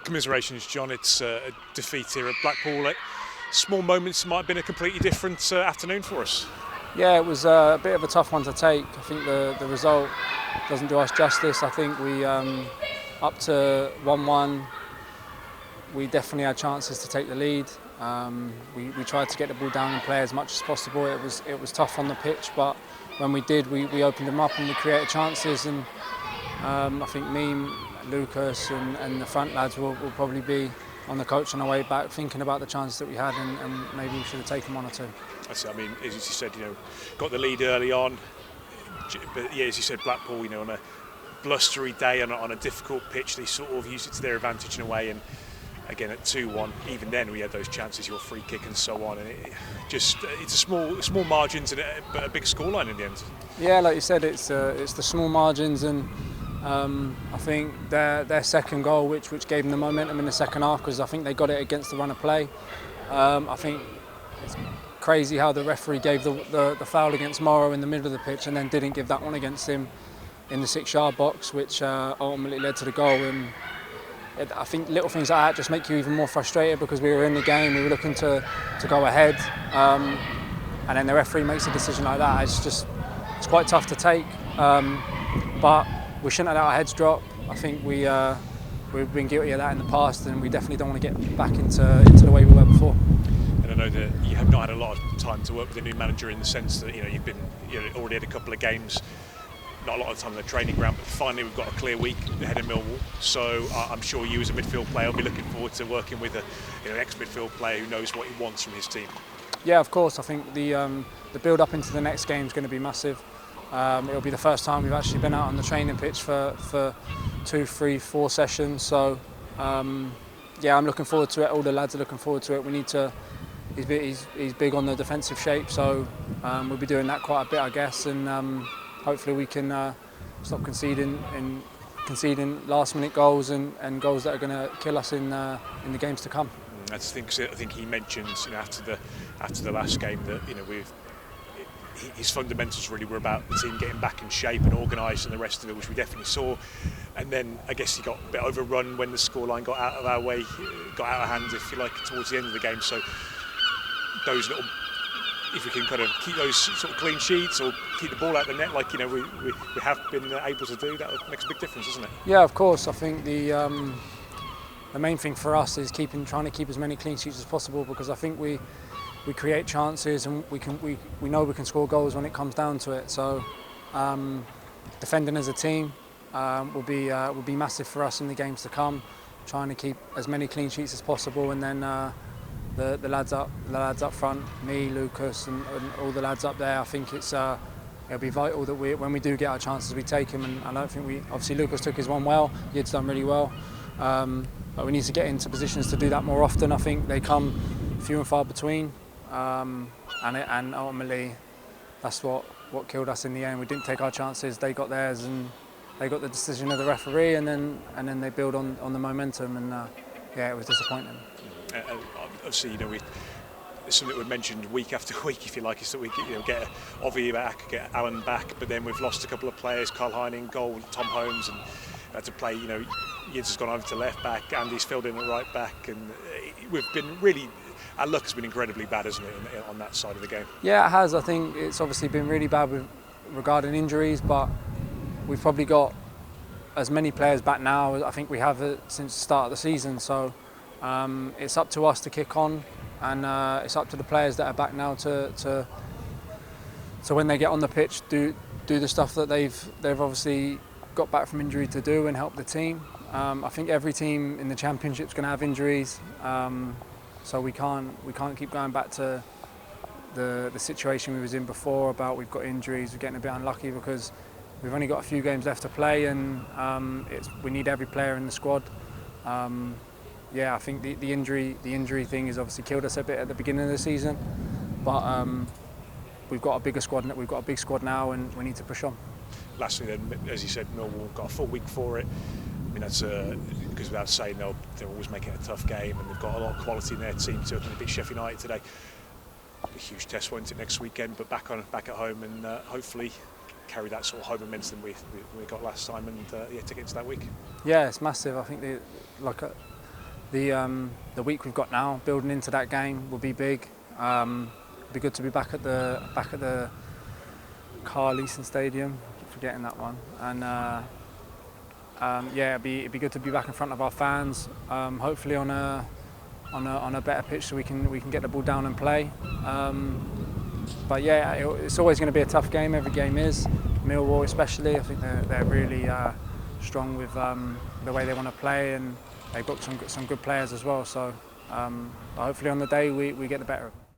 Commiserations, John. It's a defeat here at Blackpool. Small moments might have been a completely different afternoon for us. Yeah, it was a bit of a tough one to take. I think the result doesn't do us justice. I think we, up to 1-1, we definitely had chances to take the lead. We tried to get the ball down and play as much as possible. It was tough on the pitch, but when we did, we opened them up and we created chances. And I think me, Lucas and the front lads will probably be on the coach on the way back thinking about the chances that we had and maybe we should have taken one or two. That's it. I mean, as you said, got the lead early on, but yeah, as you said, Blackpool, on a blustery day on a difficult pitch, they sort of used it to their advantage in a way. And again, at 2-1, even then we had those chances, your free kick and so on. And it's a small margins but a big scoreline in the end. Yeah, like you said, it's the small margins, and I think their second goal, which gave them the momentum in the second half, because I think they got it against the run of play. I think it's crazy how the referee gave the foul against Morrow in the middle of the pitch and then didn't give that one against him in the 6-yard box, which ultimately led to the goal. And I think little things like that just make you even more frustrated, because we were in the game, we were looking to go ahead, and then the referee makes a decision like that. It's quite tough to take, but we shouldn't have let our heads drop. I think we've been guilty of that in the past, and we definitely don't want to get back into the way we were before. And I know that you have not had a lot of time to work with the new manager, in the sense that you've been already had a couple of games, not a lot of time in the training ground, but finally we've got a clear week ahead of Millwall. So I'm sure you, as a midfield player, will be looking forward to working with an ex-midfield player who knows what he wants from his team. Yeah, of course. I think the build up into the next game is going to be massive. It'll be the first time we've actually been out on the training pitch for 2, 3, 4 sessions. So yeah, I'm looking forward to it. All the lads are looking forward to it. We need to. He's big on the defensive shape, so we'll be doing that quite a bit, I guess, and hopefully we can stop conceding last-minute goals and goals that are going to kill us in the games to come. I think he mentioned after the last game that his fundamentals really were about the team getting back in shape and organised, and the rest of it, which we definitely saw. And then I guess he got a bit overrun when the scoreline got out of our way, got out of hand, if you like, towards the end of the game. So those little, if we can kind of keep those sort of clean sheets or keep the ball out of the net, like we have been able to do, that makes a big difference, doesn't it? Yeah, of course. I think the main thing for us is trying to keep as many clean sheets as possible, because I think we create chances and we know we can score goals when it comes down to it. So defending as a team will be massive for us in the games to come. Trying to keep as many clean sheets as possible, and then the lads up front, me, Lucas, and all the lads up there. I think it'll be vital that when we do get our chances, we take them. And I don't think obviously Lucas took his one well. Yid's done really well, but we need to get into positions to do that more often. I think they come few and far between. And ultimately that's what killed us in the end. We didn't take our chances, they got theirs, and they got the decision of the referee, and then they build on the momentum, and yeah, it was disappointing. Obviously, it's something that we've mentioned week after week, if you like, is that we get Ovi back, get Alan back, but then we've lost a couple of players, Carl Hine in goal, Tom Holmes, and had to play, Yids has gone over to left back, Andy's filled in at right back, and we've been really, our luck has been incredibly bad, hasn't it, on that side of the game? Yeah, it has. I think it's obviously been really bad regarding injuries, but we've probably got as many players back now as I think we have since the start of the season. So it's up to us to kick on, and it's up to the players that are back now to when they get on the pitch, do the stuff that they've obviously got back from injury to do and help the team. I think every team in the Championship is going to have injuries, so we can't keep going back to the situation we was in before about we've got injuries, we're getting a bit unlucky because we've only got a few games left to play, and we need every player in the squad. Yeah, I think the injury thing has obviously killed us a bit at the beginning of the season, but we've got a bigger squad, we've got a big squad now, and we need to push on. Lastly then, as you said, Millwall got a full week for it. I mean, that's because without saying they're always making a tough game, and they've got a lot of quality in their team too. They beat Sheffield United today. A huge test, won't it, next weekend, but back at home, and hopefully carry that sort of home momentum we got last time, and take it into that week. Yeah, it's massive. I think the week we've got now, building into that game, will be big. It'll be good to be back at the Carl Leeson Stadium. Keep forgetting that one. And yeah, it'd be good to be back in front of our fans. Hopefully on a better pitch, so we can get the ball down and play. But yeah, it's always going to be a tough game. Every game is. Millwall especially, I think they're really strong with the way they want to play, and they've got some good players as well. So hopefully on the day we get the better of them.